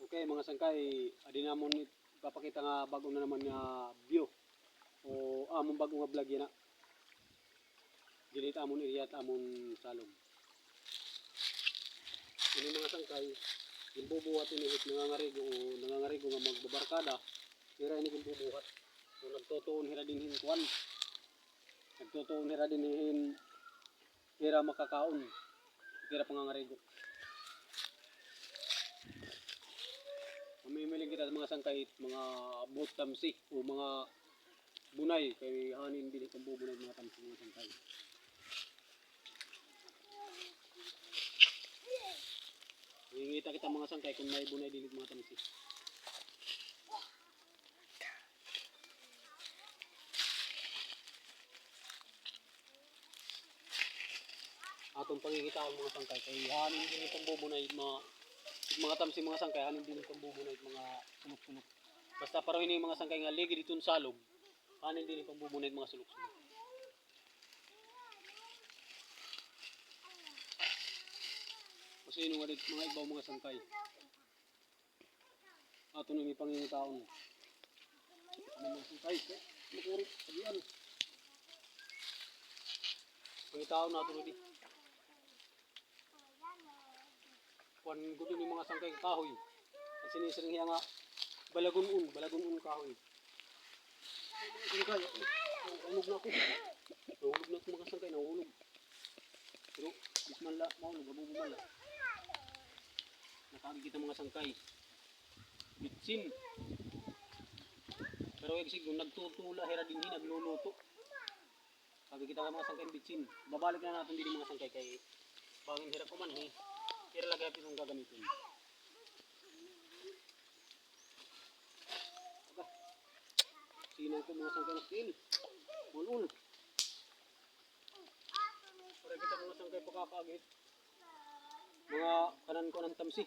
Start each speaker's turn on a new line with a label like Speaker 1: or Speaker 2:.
Speaker 1: Okay, mga sangkay, adi namon ipapakita nga bago na naman nga view o among bago nga vlog yan na. Dinit amon area at amon salong. Ini mga sangkay, yung bubuhat inihit nangangarigo nga magbabarkada, hira ini yung bubuhat. So nagtutuon hira dinhin kuan. Nagtutuon hira dinhin hira makakaon. Hira pangangarigo. Mamimiling kita sa mga sangkay, mga boat tamsi o mga bunay kay hanin din itong bubunay mga tamsi mga sangkay. Ngingita kita mga sangkay kung may bunay din mga tamsi. Atong pangingita ang mga sangkay kay hanin din itong bubunay mga tamsi mga sangkay hanin din itong bubunay mga sulok-sulok. Basta parawin yung mga sangkay nga ligi ditong salog, hanin din itong bubunay mga sulok-sulok. Kasi nung alit mga ibaw mga sangkay. Ato nang ipangingitaon. Ano mga sangkay? Makurit, sabihan. Pangitaon nato rin. Kuan gusto ni mga sangkay kahoy. At sinisiring hiya nga balagun kahoy. Sangkay, nahulog na ako. Nahulog na ako mga sangkay, nahulog. Pero, bismala, mahulog, abubumala. Nakakikita mga sangkay. Bitsin. Pero eksig, kung nagtutula, hira din nagluluto. Nakakikita ng mga sangkay bitsin. Babalik na natin din mga sangkay kay bangin hira ko man eh. Hira lagay natin yung gagamitin. Sinang ko mga sangkay na steel. Ulul. Para kita mga sangkay pakakaagit. Mga kanan ko ng tamsi.